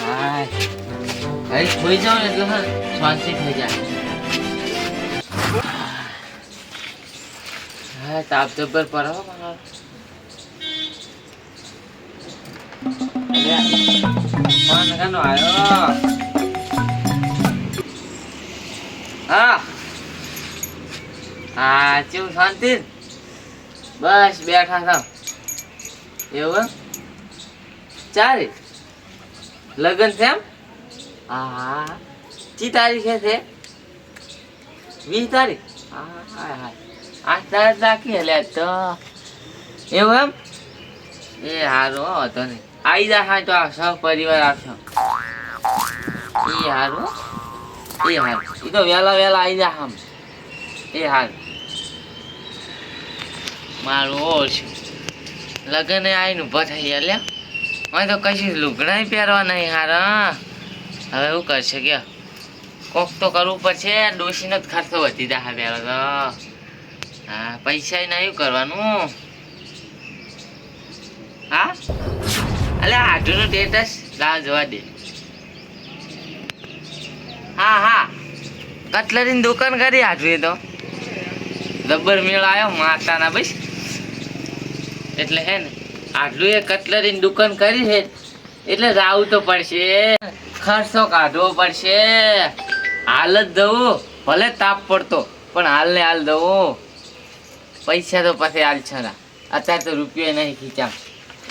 હા ભાઈ ખોઈ જાવ ને એટલે શાંતિ થઈ જાય. હા તાપ જબ્બર પર હો મારો. ફોન કાનો આવ્યો? હા હા કેવું શાંતિ? બસ બેઠા હતા. એવું ચારે લગન છે એમ? હા ચી તારીખે છે? 20 તારીખ? હા હા હા 8 તારીખ રાખી એટલે તો એવું એમ? એ હારું હતો ને આવી જા તો આ સહ પરિવાર આવશો. એ હારું એ તો વહેલા આવી જા આમ. એ હારું મારું ઓછું લગન આવીને ઉભા થઈ ગયા લ્યા. મને તો કશું લુગડા પહેરવા નહીં હારા. હવે શું કરશે કે કોક તો કરવું પડશે. ડોશીનો જ ખર્ચો વધી જાય પહેલો તો. હા પૈસા નહીં કરવાનું. હા અલે આટલું સ્ટેટસ રાહ જોવા દે. હા હા કટલરીની દુકાન કરી આટલું તો જબ્બર મેળ આવ્યો માતાના બસ. એટલે હે ને આટલું એ કટલરીની દુકાન કરી છે એટલે જાવું તો પડશે. ખર્ચો કાઢવો પડશે. હાલ જ દઉં ભલે તાપ પડતો પણ હાલ ને હાલ દઉં. પૈસા તો પછી હાલ છે ના. અત્યારે તો રૂપિયો નહીં ખીચામ.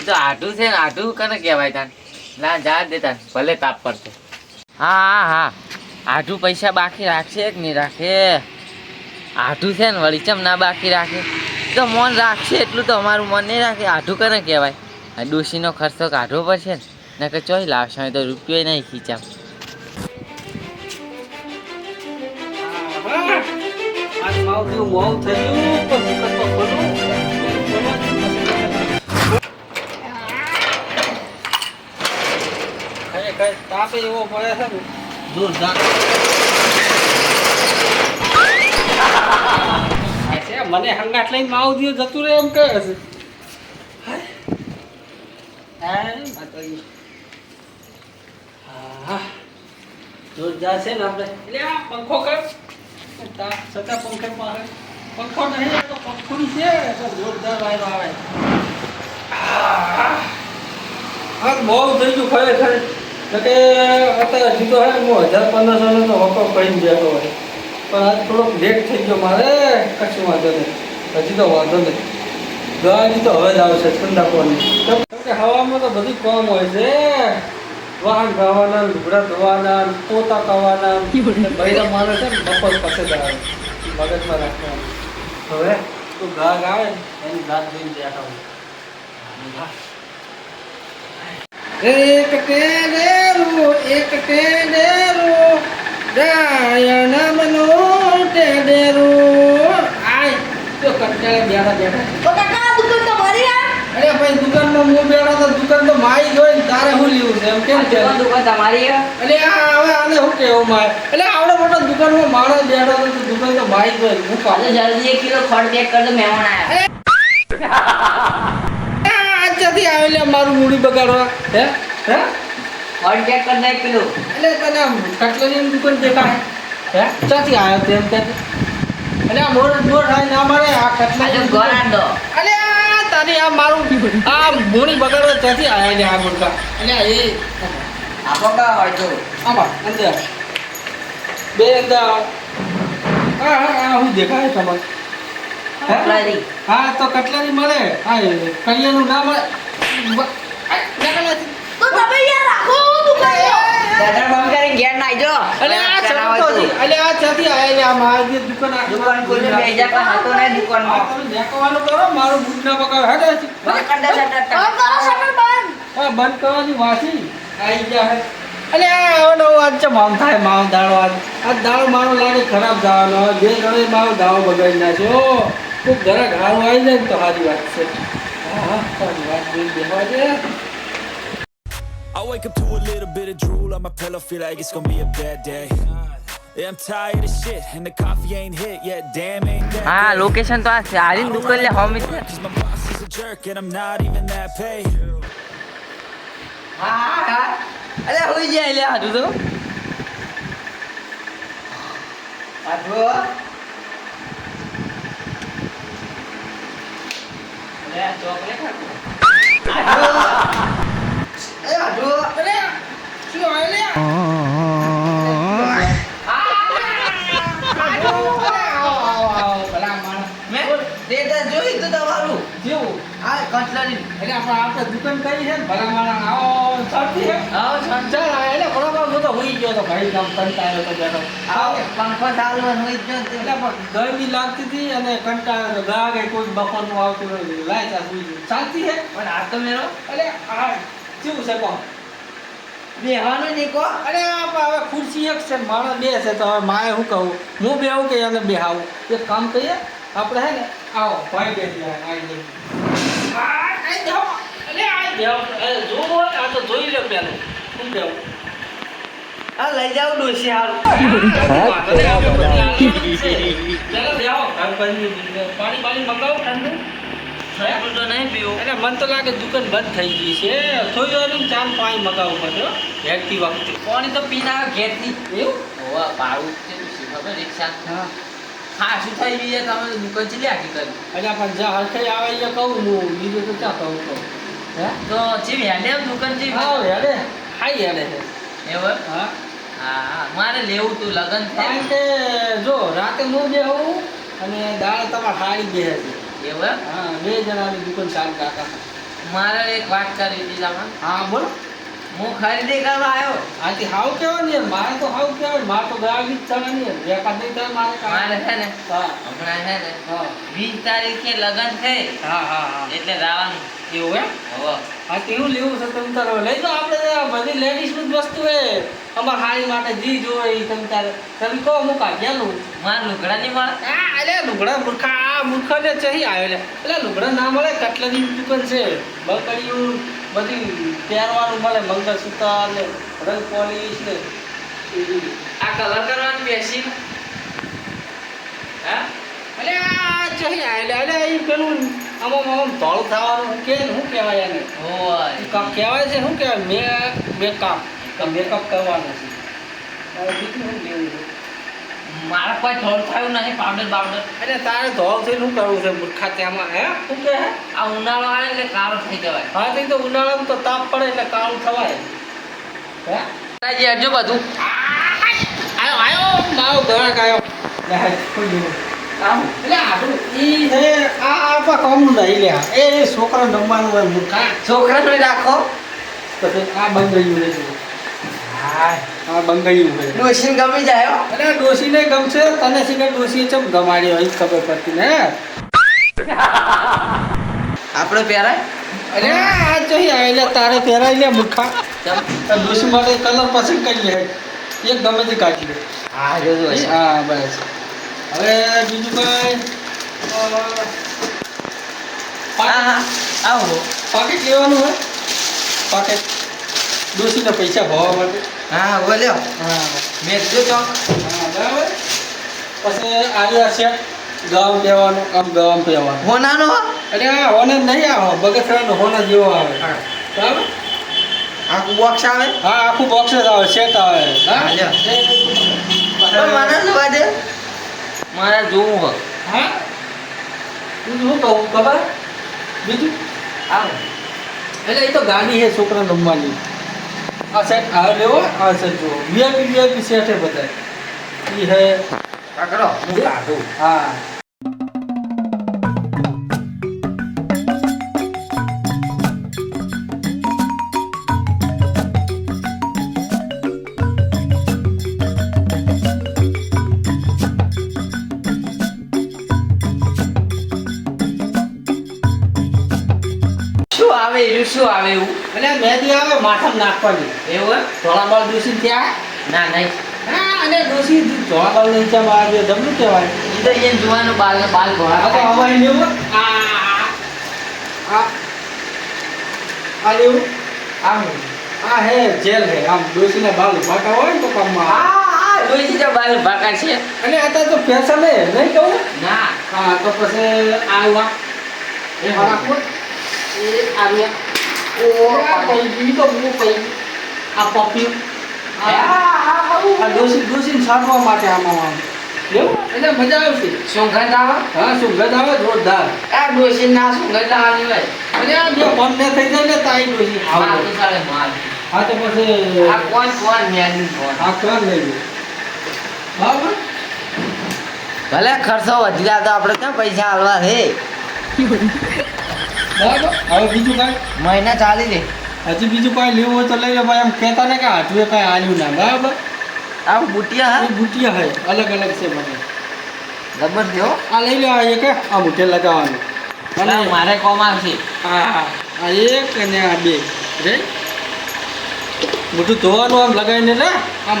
તો આટું છે ને આટું કને કહેવાય તાન. ના જા દેતા ભલે તાપ પડતો. હા હા હા આટું પૈસા બાકી રાખશે કે નહીં રાખે? આટું છે ને વળી ચમ ના બાકી રાખે? તો મન રાખશે એટલું તો અમારું મન નહીં રાખે. આટું કને કહેવાય? આ ડોશીનો ખર્ચો કાઢવો પડશે ને કે ચોઈ લાવશે તો રૂપિયો નહીં ખીચામ. તાપે એવો પડે છે ને જોરદાર. મને હંગાટ લઈને માવ દિયો જતું રહે એમ કહે છે. જોરદાર છે ને આપણે એટલે આ પંખો કર સતા પંખે પાસે પંખો નહીં તો પંખુડી છે તો જોરદાર વાયરો આવે. હા બહુ થઈ ગયું ખરેખર. કે અત્યારે સીધો હે હું 1000-1500 તો વકો કરીને બેઠો હોય પણ આજ થોડોક લેટ થઈ ગયો મારે. કશું વાંધો નહીં હજી તો વાંધો નહીં. ગાડી તો હવે જ આવશે ઠંડાકોની. કેમ કે હવામાં તો બધું કામ હોય છે. વાહન ગાવાના લુગડા ધોવાના પોતા કરવાના બૈરા મારે છે ને બપોર પાસે જ આવે મગજમાં રાખવાનું. હવે તું ગાગ આવે ને એની ગાગ જોઈને બેઠા હોય. એક ટેડેરું ગાયન બનો ટેડેરું. આય તો કંટાળે બેઠા. તો કાકા દુકાન તો મારી આ. અરે ભાઈ દુકાનમાં હું બેઠા તો દુકાન તો મારી જોઈ તારે શું લેવું છે એમ કેમ છે? દુકાન તમારી આ. એટલે આ હવે આને શું કેવું મારે? એટલે આવડો મોટો દુકાનમાં માણસ બેઠો તો દુકાન તો મારી જોઈ. હું આજે જલ્દી 1 કિલો ખડ પેક કર દો મહેમાન આયા. આજથી આવેલા મારું મૂડી બગાડવા હે હે ખડ પેક કર દો 1 કિલો. એટલે તને આમ કટલેરીની દુકાન દેખાય હે? ચાથી આવ્યો તેમ તે એટલે આ મોર થાય ના મારે આ આજે કટલેરી ઘર આન દો. અલે આ તારી આ મારું આ મૂડી બગાડવા ચાથી આવ્યા ને આ મુર્ગા. એટલે એ આપો કા હોય તો આમાં અંદર બે અંદર હા હું દેખાય તમને કટલેરી. હા તો કટલેરી મળે. હા કૈયાનું ના મળે. તો તમે યાર રાખો દુકાન દાદા બંધ કરીને ઘેર ના આવજો. અલે આ ચાથી આયા ને આ મારી દુકાન આ દુકાન ખોલી બેજા કા હતો ને દુકાનમાં. તમે દેખવાનું કરો મારું બૂટ ના બગાડ હેડે છે. બંધ કર દે શટર. બંધ કરો શટર બંધ. હા બંધ કરવાની વાસી આવી ગયા હે. અલે આ આવડો આજ છે મામ થાય મામ દાડો આજ દાડો મારો લાગે ખરાબ દાવાનો બે જણે મારો દાવો બગાડી નાખ્યો. ખૂબ ઘરે ઘારો આવી જાય ને તો સારી વાત છે. હા સારી વાત જોઈ બેહવા દે. I wake up to a little bit of drool on my pillow, feel like it's gonna be a bad day. Yeah, I'm tired of shit and the coffee ain't hit yet. Damn, ain't that હા great. Location તો આ સારી દુકાન લે હોમી છે. Cause my boss is a jerk and I'm not even that paid. હા હા અરે હોઈ જાય લે હાડું તો હાડું અરે ચોકલેટ હાડું અરે હાડું અરે શું હોય લે જોઈ તો તમારું જેવું આ કટલરી એટલે આપણે દુકાન કરી છે ને ભલા માણા આવો ચાલતી છે આવો ચાલ એટલે બરોબર હું તો હોઈ ગયો તો ભાઈ કામ કંટાળ્યો તો બેઠો આવો પંખો ચાલવાનું હોય જ એટલે પણ ગરમી લાગતી હતી અને કંટાળ્યો તો ગાગે કોઈ બપોરનું આવતું નથી લાય ચાલ હોઈ ગયો ચાલતી છે પણ આ તો મેરો એટલે આ કેવું છે કોણ બેહવાનું નહીં કો અરે આપણે હવે ખુરશી એક છે માણસ બે છે તો હવે માએ શું કહું હું બેહું કે એને બેહાવું એક કામ કરીએ આપણે હે ને આવો ભાઈ બે આવી જાઓ જોવો આ તો જોઈ લો પેલું શું કેવું આ લઈ જાવ ડોસી હારું પાણી પાણી મંગાવો ઠંડુ આપણે તો નહીં પીવું એટલે મને તો લાગે દુકાન બંધ થઈ ગઈ છે થોડી વાર ચાર પાણી મગાવવું પડશે હેડતી વખતે પાણી તો પીને આવે ઘેરથી એવું હોવા ભાડું કેટલું છે ખબર રિક્ષા હા હા શું થઈ ગઈ છે તમે તો દુકાન ચીલી આખી કરી એટલે પણ જ્યાં હરખે આવે એ કહું હું બીજું તો ક્યાં કહું હે તો ચીવી હેડે એમ દુકાન ચીવી હા હેડે હાઈ હેડે છે એવું હા હા મારે લેવું તું લગન થાય કારણ કે જો રાતે હું બેહું અને દાળ તમારે હારી બે છે એવું હા બે જણાની દુકાન ચાલુ કાકા મારે એક વાત કરી હતી તમે હા બોલો હું ખરીદી કરવા આવ્યો આથી હાવ કહેવાય ને મારે તો હાવ કહેવાય મારે તો ગાડી જ ચાલવાની વેપાર નહીં થાય મારે મારે છે ને હા હમણાં છે ને હા 20 તારીખે લગન થઈ હા હા હા એટલે રાવાનું એવું એમ હવે હા કેવું લેવું છે તમે તારે લઈ જાઓ આપણે બધી લેડીઝની જ વસ્તુ એ અમારે હારી માટે જી જોવે એ તમે તારે તમે કહો હું કાઢ્યાલું મારા લુગડા નહીં મળે હા અરે લુગડા મૂર્ખા આ મૂર્ખાને ચહી આવે એટલે લુગડા ના મળે કટલરીની દુકાન છે બકડીયું બધી પહેરવાનું મળે મંગળસૂત્ર ને રંગ પોલીસ ને આ કલર કરવાની બેસી હા અરે આ ચહી આવે એટલે એ પેલું આમ ધોળું થવાનું કે શું કહેવાય એને ઓય કહેવાય છે શું કહેવાય મેકઅપ મેકઅપ કરવાનું છે હવે બીજું શું લેવું છે મારા કોઈ થોડું થયું નહીં પાવડર બાવડર એટલે તારે ધોળ થઈને શું કરવું છે મૂર્ખા ત્યાંમાં હે શું કહે આ ઉનાળો આવે એટલે કાળો થઈ જવાય હા તો ઉનાળામાં તો તાપ પડે એટલે કાળું થવાય હે તાજી હટજો બધું આયો આયો મારો ગ્રાહક આયો લે કોઈ દેવું આમ એટલે આટલું ઈ હે આ આપા કામનું નહીં લે એ છોકરા રમવાનું હોય મૂર્ખા છોકરાને રાખો પછી આ બંગડ્યું રહે છે હા આ બંગડ્યું હોય ડોશીને ગમી જાય હો અરે ડોશીને ગમશે તને શીખે ડોશીએ ચમ ગમાડી હોય ખબર પડતી ને આપણે પહેરાય અરે આ જોઈ આવે એટલે તારે પહેરાઈ લે મૂર્ખા ચમ ડોશી માટે કલર પસંદ કરી લે એક ગમે તે કાઢી લે હા જો જો હા બસ હવે બીજું કઈ હા હા આવો પાકેટ લેવાનું હોય પાકેટ ડોશીને પૈસા ભરવા માટે હા બોલ્યો હા મેં જો ચોક હા બરાબર પછી આવ્યા છે ગામ પહેવાનું આમ ગામ પહેવાનું હોનાનો અરે આ હોને નહીં આવો બગસરાનો હોના જેવો આવે હા. બરાબર આખું બોક્સ આવે હા આખું બોક્સ જ આવે સેટ આવે હા, લ્યો. પણ મને જોવા દે મારે જોવું હોય હા તું શું કહું ખબર બીજું આવો એટલે એ તો ગાડી છે છોકરા રમવાની આ સેટ આ લેવો આ સેટ જુઓ વીઆઈપી સેટ છે બધા એ હે પકડો હું કાઢું હા શું આવે એવું શું આવે એવું એટલે મહેંદી આવે માથામાં નાખવાની એવું એમ? ધોળા બાળ દોશી ત્યાં ના નહીં હા અને દોશી ધોળા બાળ નહીં ત્યાં બહાર જમલું કહેવાય ઈ તો અહીંયા જોવાનું બાલ બાલ આ તો ઘોડા હવાઈ લેવું આ લેવું આમ આ હે જેલ હે આમ દોશીના બાલ ભાટા હોય ને તો કામમાં આવે. હા જોઈતી તો બાલ ભાકા છે અને અત્યારે તો ફેશન હે નહીં કહું ના હા તો પછી આવ્યા એ રાખો એ આવ્યા ઓ આ પૈકી તો બહુ પૈકી આ પપ્પી આ ડોસીને છાંટવા માટે આમાં એવું એટલે મજા આવશે. સુગંધ આવે હા સુગંધ આવે જોરદાર. આ ડોસી ના સુગંધ આવે ભાઈ અને આ જો બંને થઈ જાય ને તાઈ ડોસી માર આવે. તો સાલે માર હા તો પછી આ કોણ મેલી કોણ આ કોણ લઈ લે બરાબર. ભલે ખર્ચો વધી જાય તો આપણે ક્યાં પૈસા હાલવા છે બરાબર હવે બીજું કાંઈ મહિના ચાલી લે હજી બીજું કાંઈ લેવું હોય તો લઈ લે ભાઈ. આમ કહેતા ને કે હાથવે કાંઈ આલ્યું ના બરાબર. આ બુટિયા એ બુટિયા હે અલગ અલગ છે મને. જબર થયો આ લઈ લે આ એક આ મુઠે લગાવવાનું અને મારે કોમ આવશે આ એક અને આ બે રે મોટું ધોવાનું આમ લગાવીને ને આમ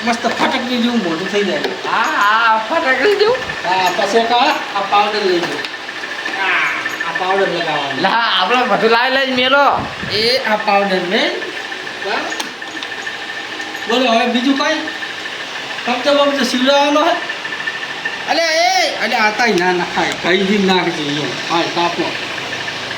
મસ્ત ફટકની જેવું મોટું થઈ જાય. આ ફટાકડી જેવું હા પછી એક આ પાવડર લઈ લો. આ પાવડર લગાવવાનું. લા આપણે બધું લાવી લઈ મેલો એ આ પાવડર ને બોલો હવે બીજું કાંઈ ફક્ત બક્ત સીવડાવવાનો હે. અલે આતા ના નાખાય કઈ દી નાખજે એમ. હા તાપનો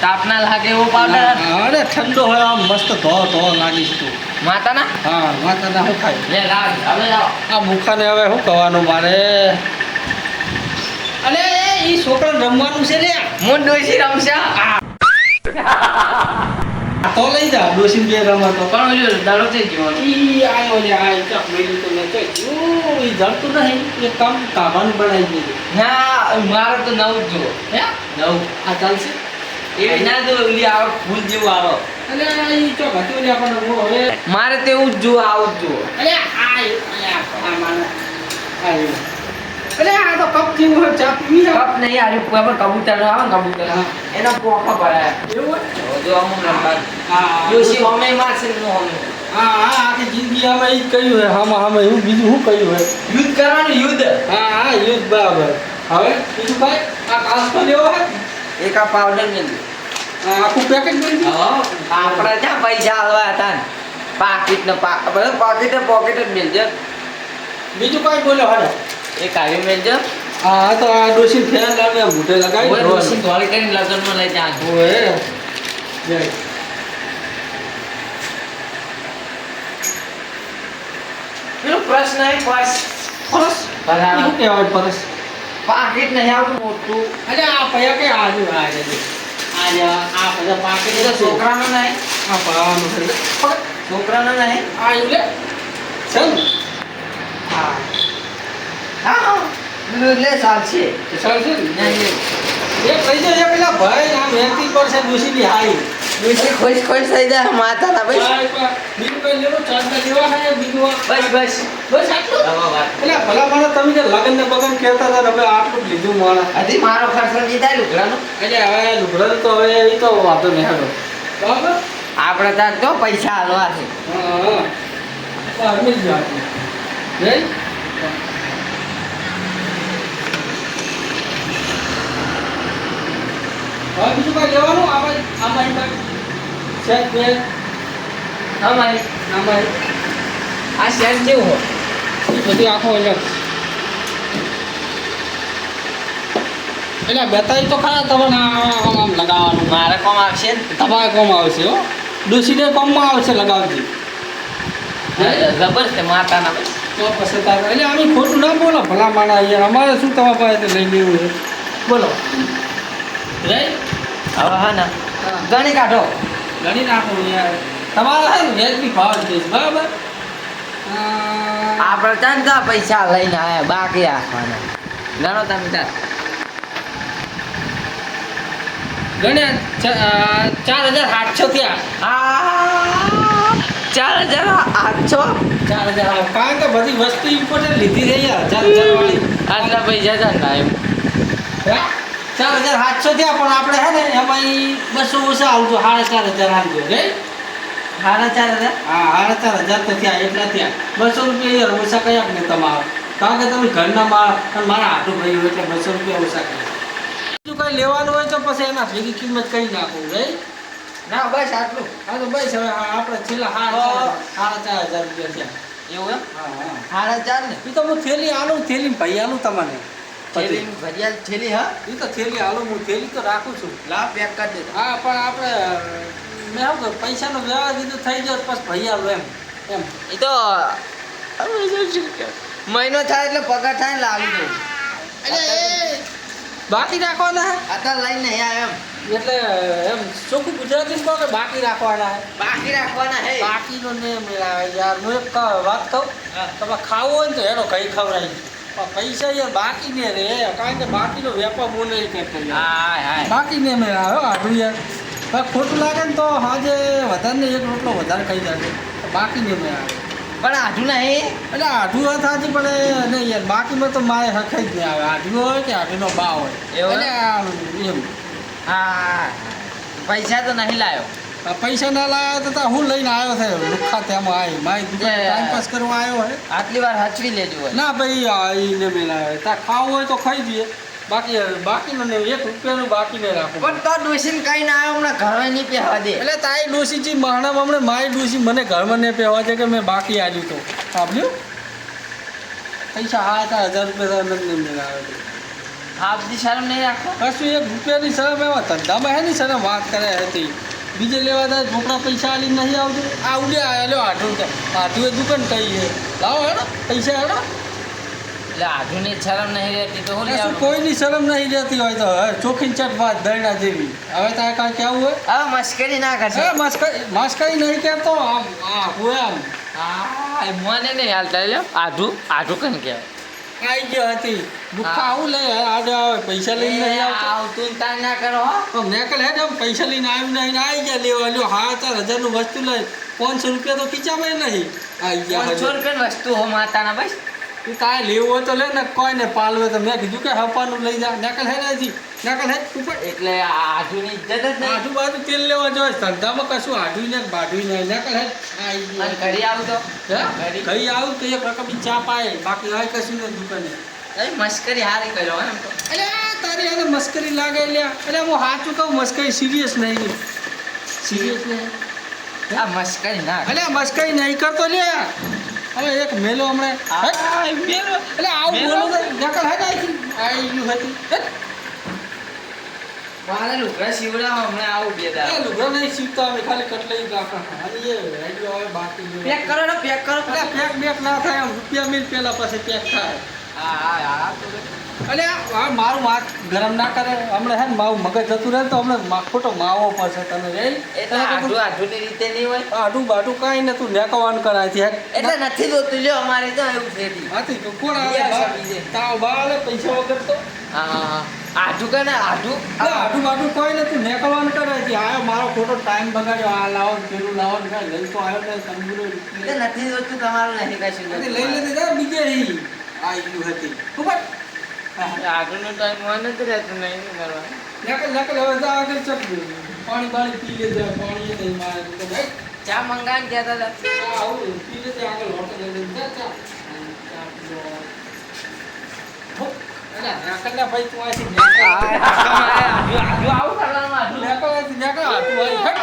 તાપના લાગે એવો પાવડર અરે ઠંડો હોય આમ મસ્ત ધો લાગીશ તું. માતાના હા માતા શું ખાય. લે લાવ હવે લાવ આ મુખાને હવે શું કહેવાનું મારે. અલે એ છોકરાને રમવાનું છે લે. હું ડોસી રમશા તો લઈ જા ડોસી બે રમતો. પણ ઓલું દાડો થઈ ગયો ઈ આયો લે આ ચક મેલી તો મેં તો ઈ જડતું નહીં એ કામ કાભાનું બનાવી દીધું. ના મારે તો નવું જ જુઓ હે નવું આ ચાલશે. એવી ના જો ઓલી આવે ફૂલ જેવું આવે અલે ઈ ચો ઘટી લે આપણને હું હવે. મારે તો એવું જ જુઓ આવું જ જુઓ અલે આ માને આયો. અલે આ તો કપ જેવું હોય ચા પીવી હે. કપ નહીં આરે ઉપર કબૂતર આવે ને કબૂતર હા. એના પોખા ભરાય એવું હોય. જો અમુક નંબર હા ડોસી મમ્મી મારશે ને હું હા આખી જિંદગી આમાં ઈ જ કહ્યું હે. આમાં એવું બીજું શું કહ્યું હે. યુદ્ધ કરવાનું યુદ્ધ હા યુઝ બરાબર. હવે બીજું કાંઈ આ કાસ્કો લેવો હે. એક આ પાવડર મેં આખું પેકેટ મળી ગયું. આપણે ત્યાં પૈસા હાલવા હતા ને પાકીટ ને પોકેટ જ મેળજો બીજું કાંઈ બોલ્યો હે. એક આવી મેળજો હા તો આ ડોસી ફેર લાવે મોઢે લગાવી ડોસી ધોળી કરીને લગ્નમાં લઈ જાય ઓએ જય પેલો પ્રશ્ન એ બસ પરસ શું કહેવાય પરસ. પાકીટ નહીં આવતું મોટું અરે આ પૈયા કે આજુ આજે આ બધા પાકેટ એ તો છોકરાનો નહીં આ પાવાનું છે. છોકરાનો નહીં આ ઈ લે છે ને હા હા લે ચાલશે ચાલશે ને નહીં એક લઈ જાય પેલા ભાઈ આમ હેતી પર છે ડોસી ની હાઈ. ડોસી ખુશ ખુશ થઈ જાય માતાના ભાઈ બીજું કઈ લેવો ચાલતા લેવા હે બીજું બસ બસ બસ આટલું. હવે વાત એટલે ભલા માણસ તમે જે લગન ને બગન કહેતા હતા તમે આટલું જ લીધું માણસ. હજી મારો ખર્ચો લીધા લુગડાનો એટલે હવે લુગડા તો હવે એ તો વાંધો નહીં હેડો બરાબર. આપણે ત્યાં તો પૈસા હાલવા છે હા હા મિલ જાય જય. હવે બીજું કાંઈ લેવાનું આમાં સેટ બે અમારી આમાં આ શેર કેવું હોય એ બધી આખો અલગ. એટલે બેતાઈ તો ખરા તમને આમ લગાવવાનું. મારે કોમ આવશે ને તમારે કોમ આવશે હો. ડોસીને કોમમાં આવશે લગાવતી. જબર છે માતાના ભાઈ તો પછી તારે એટલે અમે ખોટું ના બોલો ભલા માણા યાર. અમારે શું તમારા પાસે લઈ લેવું છે બોલો રે. હવે હા ને ગણી કાઢો ગણી નાખો યાર. તમારે છે ને વ્યાજબી ભાવ જ દઈશ બરાબર. આપણે ત્યાં તો પૈસા લઈને આવ્યા બાકી રાખવાના ગણો તમે ત્યાં ગણ્યા 4700 થયા. આ 4800 4000 કારણ કે બધી વસ્તુ ઇમ્પોર્ટન્ટ લીધી છે યાર 4000 વાળી. આટલા પૈસા છે ને એમ 4700 થયા પણ આપણે હે ને એમાં 200 ઓછા આવતો 4500 આવતો રે. 4500 હા 4500 તો થયા એટલા થયા. 200 રૂપિયા યાર ઓછા કયા ને તમારા. કારણ કે તમે ઘરના માળ અને મારા હાટું ભાઈ એટલે 200 રૂપિયા ઓછા કર્યા. બીજું કંઈ લેવાનું હોય તો પછી એના ભેગી કિંમત કરી નાખું રે. ના બસ આટલું હા તો બસ હવે આપણે છેલ્લા 4500 રૂપિયા થયા. એવું એમ હા હા 4500 ને એ તો હું થેલી આલું થેલી ભાઈ આલું તમને. થેલી ભરિયાલ થેલી હા એ તો થેલી આલું હું થેલી તો રાખું છું. લાવ પેક કરી દેજો હા પણ આપણે મેં શું કહું પૈસાનો વ્યવહાર કીધું થઈ જાય પછી ભાઈ આલો એમ. એમ એ તો હવે શું કે મહિનો થાય એટલે પગાર થાય ને લાવી દઉં એટલે બાકી રાખવાના હે અત્યારે લઈને નહીં આવ્યો એમ એટલે એમ ચોખ્ખું ગુજરાતી કહો કે બાકી રાખવાના હે બાકી રાખવાના હે બાકીનો ને મેળાવે યાર હું એક વાત કહું તમે ખાવું હોય ને તો એનો કઈ ખવડાવી પણ પૈસા યાર બાકી ને રે કારણ કે બાકીનો વેપાર હું નહીં કરતો યાર. હાય હાય બાકી ને મેળાવે આટલું યાર હવે ખોટું લાગે ને તો હાજે વધારે ને એક રોટલો વધારે ખાઈ જાય બાકી ને મેળાવે પણ આઠું નહીં એટલે આઢું વાત સાચી પણ નહીં યાર બાકીમાં તો મારે હરખાઈ જ નહીં આવે આઢું હોય કે આઢુંનો બા હોય એવું? એટલે એમ હા પૈસા તો નહીં લાવ્યો આ પૈસા ના લાવ્યા તો તાર હું લઈને આવ્યો છે લુખ્ખા તેમાં આવી મારી દુકાન એ. ટાઈમ પાસ કરવા આવ્યો હે આટલી વાર હચવી લેજો હોય ના ભાઈ આવીને મેળાવે તાર ખાવું હોય તો ખાઈ દઈએ બાકીનો ને 1 રૂપિયાનું બાકી નહીં રાખવું પણ તો ડોસીને કઈ ના આવ્યો હમણાં ઘરમાં નહીં પહેવા દે એટલે તારી ડોસીજી મહાણા હમણાં મારી ડોસી મને ઘરમાં નહીં પહેવા છે કે મેં બાકી આવ્યું તો સાંભળ્યું પૈસા હા હતા 1000 રૂપિયા નથી મેળાવે હા બધી શરમ નહીં રાખો કશું 1 રૂપિયાની શરમ એવા ધંધામાં હે ની શરમ વાત કરે હતી બીજે લેવા જાય છોકરા પૈસા આલી નહીં આવતું આ ઉડ્યા લ્યો આઢું એ દુકાન કઈ છે લાવો હેડો પૈસા હેડો એટલે આધુની શરમ નહીં રહેતી તો હું શું કોઈની શરમ નહીં રહેતી હોય તો હવે ચોખી ચટ વાત દરડા જેવી હવે તારે કાંઈ કહેવું હોય હવે મસ્કરી ના કરશો માસ્કરી નહીં કહેતો આમ હું આમ હા મને નહીં હાલતા લ્યો આધું કને કહેવાય આવી ગયો હતી દુઃખા આવું લે આજે આવે પૈસા લઈને નહીં આવતો આવતું તાર ના કરો હો તો મેકલ હે ને પૈસા લઈને આવ્યું નહીં આવી ગયા લેવા લ્યો હા 4000નું વસ્તુ લઈ 500 રૂપિયા તો ખીચામાં નહીં આવી ગયા 500 રૂપિયાની વસ્તુ હો માતાના બસ તું કાંઈ લેવું હોય તો લે ને કોઈને પાલવે તો મેં કીધું કે હપાનું લઈ જા નકલ હે ને હજી નકલ હે ઉપર એટલે આધુની ઇજ્જત જ નહીં આજુબાજુ તેલ લેવા જોઈએ ધંધામાં કશું આઢું ને બાઢું નહીં નકલ હે આવી અને ગયું ઘડી આવું તો હે કઈ આવું તો એક રકમની ચા પાય બાકી હોય કશું ને દુકાને કઈ મસ્કરી હારી કર્યો એમ તો એટલે આ તારી એને મસ્કરી લાગે લ્યા એટલે હું સાચું કહું મસ્કરી સિરિયસ નહીં સિરિયસ નહીં આ મસ્કરી ના એટલે મસ્કરી નહીં કરતો લ્યા હવે એક મેલો હમણાં મેલો એટલે આવું મેલો? બોલો નકલ હે ને આવી ગયું હતી હે? મારે લુગડા સીવડાવો હમણાં આવું બે એ દાડા લુગડા નહીં સીવતા અમે ખાલી કટલાઈ કાકા અને એ રેડિયો આવે બાકી જો. પેક કરો ને પેક કરો એટલે પેક બેક ના થાય આમ રૂપિયા મિલ પેલા પછી પેક થાય હા એટલે આ મારું માથ ગરમ ના કરે હમણાં હે ને મારું મગજ જતું રહે તો હમણાં ખોટો માવો પડશે તને રે એ તો આધુની રીતે નહીં હોય આડું બાડું કાંઈ ને તું નેકવાન કરાય છે એટલે નથી જોતું લ્યો અમારે તો એવું છે તી. હાથી તો કોણ બીજા છે આવે બીજે. તાવ બાલે પૈસા વગર તો હા આધું કે ને આધું એટલે આડું બાડું કોઈ ને તું નેકવાન કરાય છે આયો મારો ખોટો ટાઈમ બગાડ્યો આ લાવો ને પેલું લાવો ને કાંઈ લઈ તો આવ્યો ને તંબુરો એટલે નથી જોતું તમારું નહીં કશું લઈ લેતી જા બીજે રહી આ ગયું હતી ખબર આધુનું ટાઈમ મને જ રહેતું નહીં કરવા નકલ હવે જા આગળ ચક પાણી બાણી પી લેજે પાણી એ નહીં મારે તો ભાઈ ચા મંગાવીને કહેતા હતા આવું પી લેજે આગળ હોટલ લઈ લેજે ચા ચા પીવો હો અલા નકલના ભાઈ તું આથી આધું આવું કરવાનું આધું નકલ આથી નકલ આતું આઈ હટ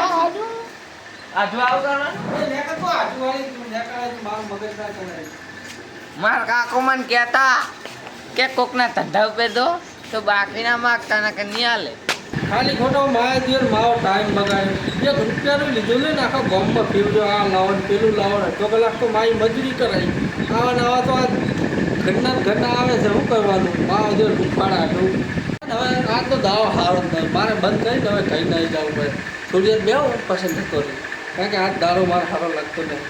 આધું આવું કરવાનું નકલ તો આતું આઈ તું નકલ આથી મારું મગજ ના ચડાય મારા કાકો મને કહેતા કે કોકના ધંધા ઉપર દો તો બાકી ના માગતા ના કે નહીં હાલે ખાલી ખોટો મારા દિવસ મારો ટાઈમ બગાડ્યો 1 રૂપિયાનું લીધું ને આખા ગામમાં ફેરવ્યો આ લાવો ને પેલું લાવો ને અડધો કલાક તો મારી મજૂરી કરાઈ આવા ને આવા તો આ ઘરના આવે છે શું કરવાનું મારો દિવસ ઉફાડા આટલું હવે આ તો દાવો સારો જ નહીં મારે બંધ કરીને હવે કંઈ નહીં જવું પડે થોડી વાર બેહો પસંદ થતો રહી કારણ કે આ દારો મારે સારો લાગતો નહીં